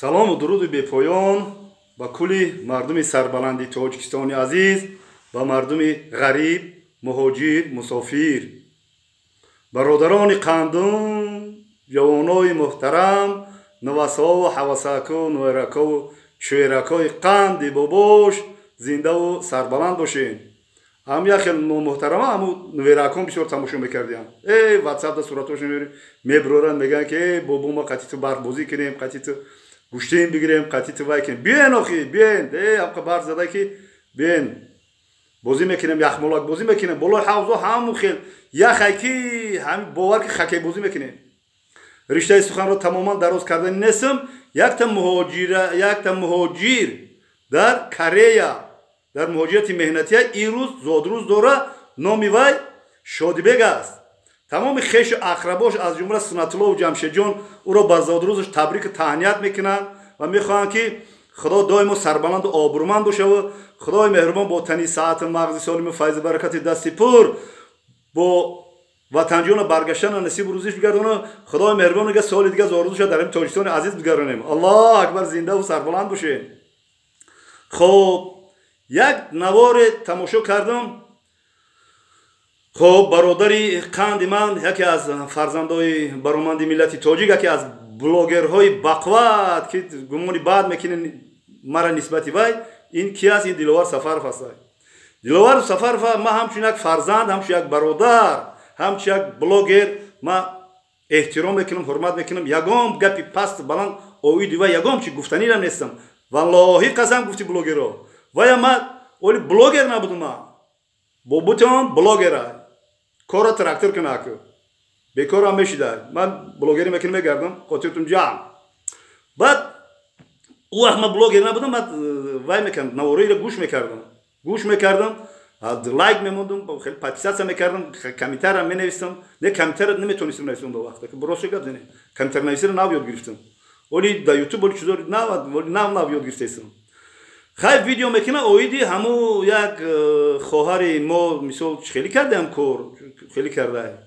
салом ва дуруди бепоён ба кулли мардуми сарбаланди тоҷикистони азиз, ба мардуми ғариб, муҳоҷир, мусофир, бародарони қандум, ҷавонои муҳтарам, навасаҳо, ҳавасако, нӯрако, чӯеракои қанди бобош зиндаву сарбаланд бошед. ҳам як хел номуҳтарама ҳаму нӯверакон бисёр тамошо мекардиам. ватсапда суратошон мебуроранд, мегӯянд ки бобо мо қати ту барфбозӣ кунем, қати ту гӯштин бигирем, қати ту вай кунем. биёен охи, биёен. ҳамқа барф зада ки биёен. бозӣ мекунем, яхмолак бозӣ мекунем. болои ҳавзо ҳамун хел яхай ки ҳами бовар ки хакей бозӣ мекунем. риштаи суханро тамоман дароз кардани нестам. якта муҳоҷир дар Корея, дар муҳоҷирати меҳнатия ирӯз зодрӯз дора, номи вай Шодибек аст. тамоми хешу ақрабош аз ҷумла Сунатуллову Ҷамшеджон ӯро ба зодрӯзаш табрику таҳният мекунанд ва мехоҳанд ки худо доимо сарбаланду обрӯманд бошаву худои меҳрубон бо тани саату мағзи солиму файзу баракати дасти пур бо ватанҷона баргаштана насибу рӯзиш бигардона. худои меҳрубон га соли дига зорузуша дар ин тоҷикистони азиз бигаронем. аллоҳу акбар, зиндаву сарбаланд бошед. хоб як наворе тамошо кардам. хоб бародари қанди ман, яке аз фарзандои бароманди миллати тоҷик, яке аз блогерҳои бақват ки гумони баъд мекунен мара нисбати вай, ин ки аст? ин Диловар Сафаров аст. Диловар Сафаров ма ҳамчун як фарзанд, ҳамчун як бародар, ҳамчун як блогер ма эҳтиром мекунам, ҳурмат мекунам. ягон гапи паст баланд оиди вай ягон чи гуфтанирам нестам. валлоҳи қасам гуфти блогерҳо. вая ма оли блогер набудум. бобутон блогера кора трактор кунак бекорам мешида. ман блогери мекунам мегардам хотиртум ҷам. баъд ӯ вақт ма блогер набудам. баъд вай мекардам, навориро гӯш мекардам, лайк мемондум, хеле подписатсия мекардам, комментарам менавистам. не комментар неметонистам нависам до вақта ки ростшо гап зане. комментар нависиро нав ёд гирифтам. оли да ютуб оли чизори нав ёд гирифтаистам. хай видео мекунам оиди ҳаму як хоҳари мо мисол хеле кардаам кор, хеле кардаам.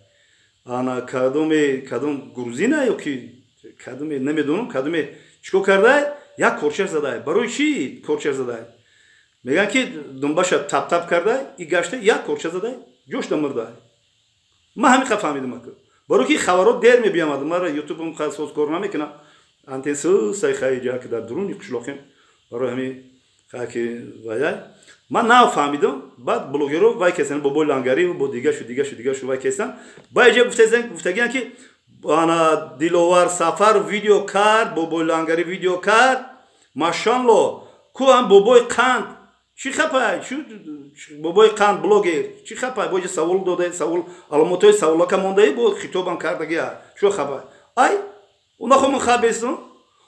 ана кадом грузина ё ки кадоме намедонам, кадоме чико кардаай, як корчар задаай. барои чӣ корчар задаай? мегӯянд ки думбаша тап кардаай, и гашта як корчар задаай, ҷошта мурдаай. ман ҳамин қа фаҳмидам. барои ки хабарот дер мебиёмад. мара ютубам соз кор намекунам. антен сай хайҷа ки дар дуруни қишлоқем барои ҳамин хаки ваяй ман нав фаҳмидам. баъд блогеро вай кесан бобои лангари бо дигашу вай кесан ба иҷа гуфтагиянд ки ана Диловар Сафар видео кард, бобои лангари видео кард, машалло ку ам бобои қанд чӣ хапай, бобои қанд блогер чӣ хапай? бо иҷа савол дода, савол аломотҳои саволака мондаи бо хитобам кардагия чӯ хапай? ай унахоман хабестон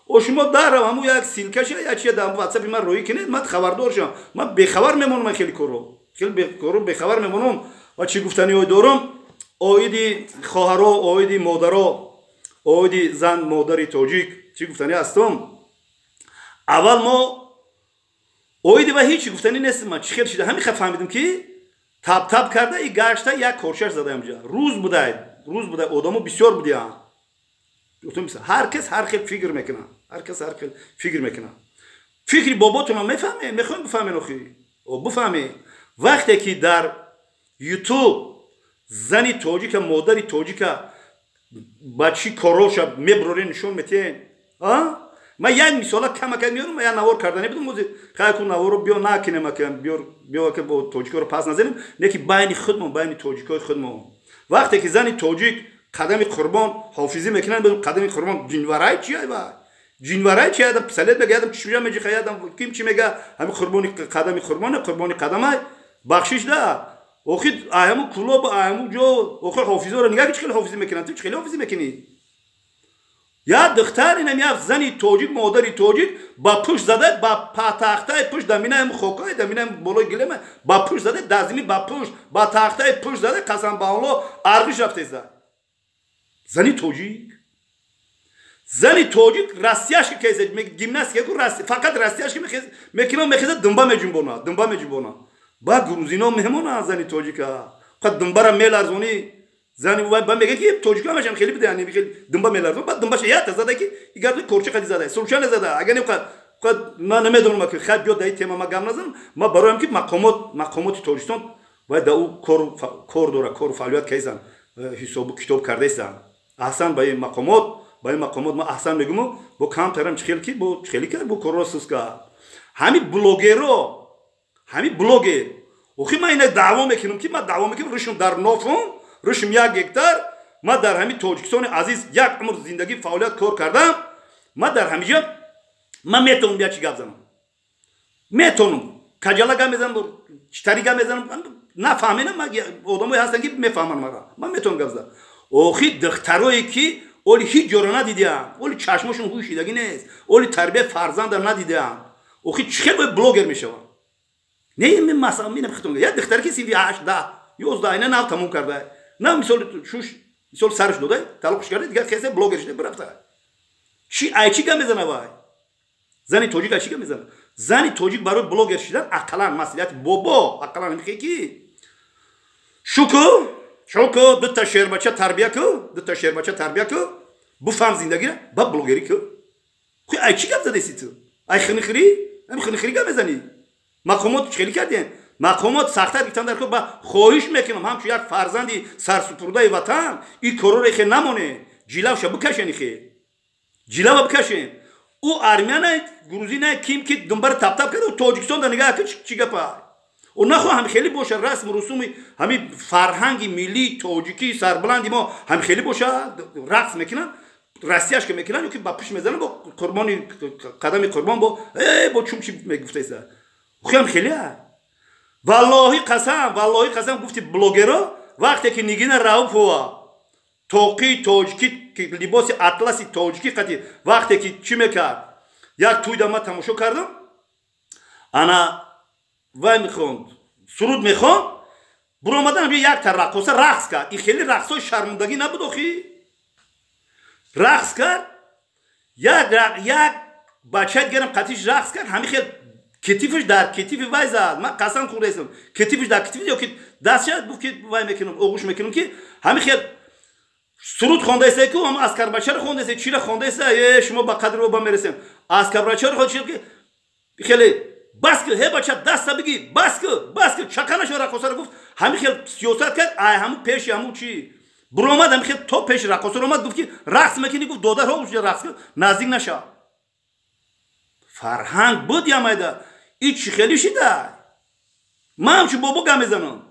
о шумо дарам ҳаму як силкаша ячия дар ватсапи ман роӣ кунед, ман хабардор шам. ман бехабар мемонам. хеле корро бехабар мемонам ва чӣ гуфтаниҳои дорам оиди хоҳаро, оиди модаро, оиди зан модари тоҷик чӣ гуфтанӣ ҳастам. аввал мо оиди ва ҳеҷ гуфтанӣ нестам. ман чӣ хел шида ҳамин ха фаҳмидам ки тап карда и гашта як корчаш задаам ҷа. рӯз будай одамо бисёр будиам. ҳар кас ҳар хел фикр мекунад. фикри боботонам мефаҳмед? мехоҳем бифаҳмед? охи бифаҳмед вақте ки дар ютуб зани тоҷика, модари тоҷика ба чӣ короша мебурорӣ нишон метиҳед. ман як мисола камака меёрам. як навор кардани будам. хайку наворо биё накунем, биё бо тоҷикоро пас назанем. не ки байни худмон, байни тоҷикои худмон. вақте ки зани тоҷик қадами қурбон ҳофизӣ мекунанд, қадами қурбон ҷинварай чи ай вай ҷинварай чи адам писалет мегадам чиша меҷиха ядам ким чи мега ҳами қурбони қадами қурбони қадамай бахшиш да. охи аяму клуб аяму ҷо охи ҳофизоро нигаҳ ки чӣ хеле ҳофизӣ мекунанд. ту чӣ хеле ҳофизӣ мекунӣ? як духтар инам як зани тоҷик, модари тоҷик ба пушт зада, ба тахтаи пушт даминаи хокаи даминаи болои гилема ба пушт зада, дазими ба пушт ба тахтаи пушт зада, қасам ба Аллоҳ арғиш рафтеза. зани тоҷик растияшки кезад гимнастика фақат растияшки мекунад, мехезад думба меҷунбонад. ба грузино меҳмонанд зани тоҷика. фақат думбара меларзонӣ, زنی و میگه که توجیک همش هم خیلی بده یعنی خیلی دنبال میلردم بعد دنبالش یاد زده که ایگار کورچه خدی زده سلوشان زده اگه نمیخواد من نمیدونم که خد بیاد دای تема ما گام نزنم ما برایم که مقامات توجیستان و دا او کور داره کور فعالیت کیسان حساب کتاب کرده است احسن با این مقامات ما احسن میگم با کام ترم چخیل کی با چخیلی کرد با کوراسوس کا همین بلوگر اوخی ما اینه دعوا میکنم که ما دعوا میکنم رشم در نوفون رشم یک هکتار ما در همین توجیکستان عزیز یک عمر زندگی فعالیت کار کردم ما در همینجا ما میتونم بیا چی گپ زنم میتونم کجالا گپ میزنم چطوری گپ میزنم نفهمیدم ما آدمایی هستن که میفهمن ما میتونم گپ زنم اوخی دخترایی که اولی هیچ جورا ندیدم اولی چشمشون هوشیدگی نیست اولی تربیت فرزند ندیدم اوخی چخیل بلوگر میشوم نه من مثلا میگم خودم یا دختری که سی 8 10 11 اینا ناو تموم کرده نه مثال سرش داده تعلقش کرده دیگه خیلی بلوگر شده برفته چی چی گم میزنه وای زنی توجیک چی گم میزنه زنی توجیک برای بلوگر شدن عقلا مسئولیت بابا عقلا نمیگه کی شوکو دو تا شیر بچه تربیت کو بفهم زندگی را با بلوگری کو خو چی گم زده سی تو خنخری گم میزنی مقامات خیلی کردین مقامات سخت‌تر گفتن در که با خواهش میکنم همچون یک فرزندی سرسپرده وطن این کارو رو خیلی نمونه جیلاوش بکشین جیلاو بکشین او ارمیان گروزین کیم که دنبال تپ کرده و تاجیکستان در نگاه که چی گپه و نخوا هم خیلی باشه رسم و رسوم همین فرهنگی ملی تاجیکی سربلندی ما هم خیلی باشه رقص میکنن راستیش که میکنن که با پوش میزنن با قربانی قدم قربان با چوم چی میگفته است خیام خیلی والله قسم گفتی بلوگرا وقتی که نگین راو پوا توقی توجیکی که لباس اطلسی توجیکی قتی وقتی که چی میکرد یک توی دما تماشا کردم انا وای میخوند سرود میخوند برو آمدن یک تا رقص کرد این خیلی رقصای شرمندگی نبود آخی رقص کرد یک بچه گرم قطیش رقص کرد همین خیلی کتیفش در کتیف وای زد من قسم خورده استم کتیفش در کتیف یا که دستش بود که وای میکنم اوغوش میکنم که همین خیلی سرود خونده است که هم اسکر بچه رو خونده است چی رو خونده است شما با قدر رو با میرسیم اسکر بچه رو خونده که خیلی بس که هی بچه دست بگی بس که چکنش رقصه رو گفت همین خیلی سیاست کرد همون پیش همون چی برو اومد همین خیلی تو پیش رقصه رو اومد گفت که رقص میکنی گفت داده رو رقص نزدیک نشه فرهنگ بود یا مایده این چی خیلی شده من همچون بابا گم میزنم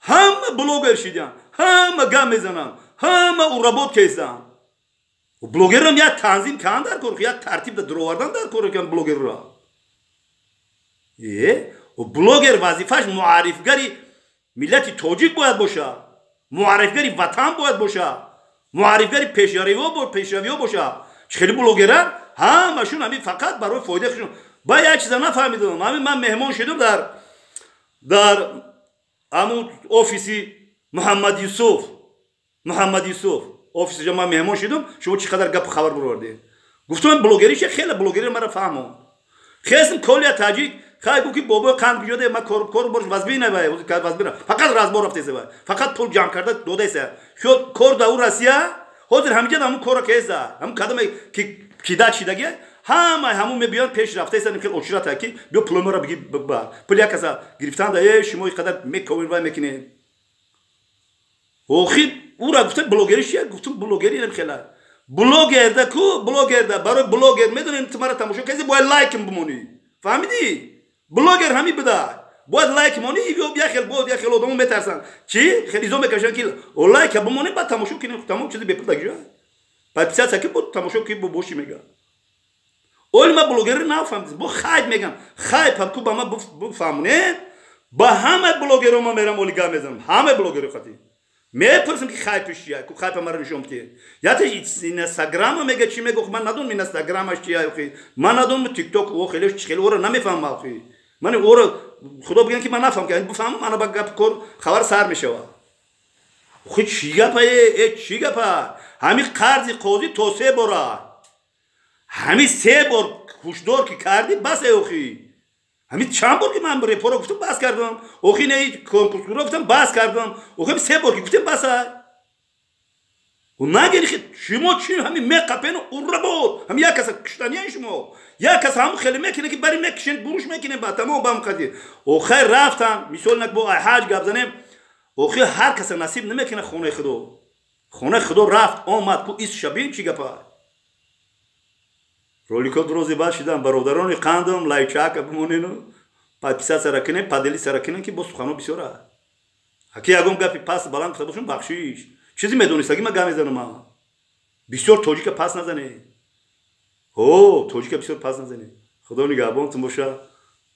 همه بلوگر شدن همه گم میزنم همه او رابط کیستن و بلوگر هم یا تنظیم کن در کار یا ترتیب در دروردن در کار کن بلوگر را و بلوگر وظیفش معرفگری ملت تاجیک باید باشه معرفگری وطن باید باشه معرفگری پیشروی باشه خیلی بلوگرن همشون همین فقط برای فایده خودشون با یک چیز نفهمیدم همین من مهمان شدم در همون آفیسی محمد یوسف آفیس جا من مهمان شدم شما چقدر گپ خبر بردید گفتم بلوگریش خیلی بلوگری مرا فهمون خیلی کلی تاجیک خیلی گفت که بابا قند بیاده ما کار برش وزبی نباید فقط رازبار رفته است فقط پول جمع کرده دوده است شد کار داور روسیه حاضر همینجا همون کارا کیسه همون قدم که کیدا چیدگی همون میبیان پیش رفته است خیلی اوچرا تا کی بیا پلمر را بگی پولیا کسا گرفتن ده شما اینقدر میکوین و میکنه اوخی او را گفتم بلوگری چیه گفتم بلوگری نمیخلا بلوگر ده کو بلوگر ده برای بلوگر میدونین تمارا تماشا کسی باید لایک بمونی فهمیدی بلوگر همین بده باید لایک مونی بیا خیلی آدمو میترسن چی خیلی زوم میکشن که لایک بمونی بعد تماشا کنین تمام چیزی بپردگی بعد پیش که بود تماشا کی بوشی میگه اول ما بلوگر نفهمیدم با خاید میگم خاید پاکو با ما بفهمونه با همه بلوگرها ما میرم اولیگا میزنم همه بلوگر خاطی میپرسم که خاید پیشیه کو خاید مرا نشون که یا تا اینستاگرام میگه چی میگه من ندونم اینستاگرامش چیه اخی من ندونم تیک توک او خیلی ورا نمیفهمم اخی من ورا خدا بگن که من نفهم که بفهمم من با گپ کور خبر سر میشه خود چی گپه همین قرض قاضی تو 3 بار همین 3 بار هوشدار که کردی بس اوخی همین چند بار که من رپورت گفتم بس کردم اوخی نه کنکورس گفتم بس کردم اوخی 3 بار که گفتم بس و نگیری که شما چی همین میقپین و ربود هم یک کس کشتنی شما یک کس هم خیلی میکنه که بری میکشین بروش میکنه با تمام با مقدی و خیر رفتن مثال نک با حاج گپ زنیم و خیر هر کس نصیب نمیکنه خونه خدا رفت آمد کو ایس شبیه چی گپا رولیکو روزی بعد شدن برادران قندم لایچاک بمونینو پادپیسا سرکنه پادلی سرکنه که با سخنو بسیاره هکی اگم گپی پاس بالان کتاب باشون بخشیش چیزی میدونیست اگه من گام میزنم بسیار توجی که پاس نزنه توجی که بسیار پاس نزنه خدا نگهبان تون باشه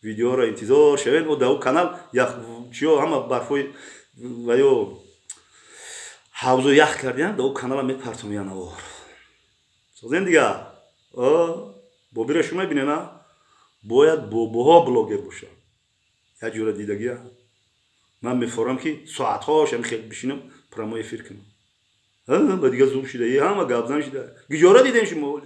ویدیو را انتظار شوید و داو کانال یخ چیو همه برفوی و یو حوضو یخ کردن داو کانال میپرتومیان اور سازین دیگه بابی را شما بینه نه باید بوها بلوگر باشه یا جوره دیدگیه من میفورم که ساعتهاش هم خیلی بشینم پرامو افیر کنم با دیگه زوم شده همه گابزن شده گجوره دیدن شما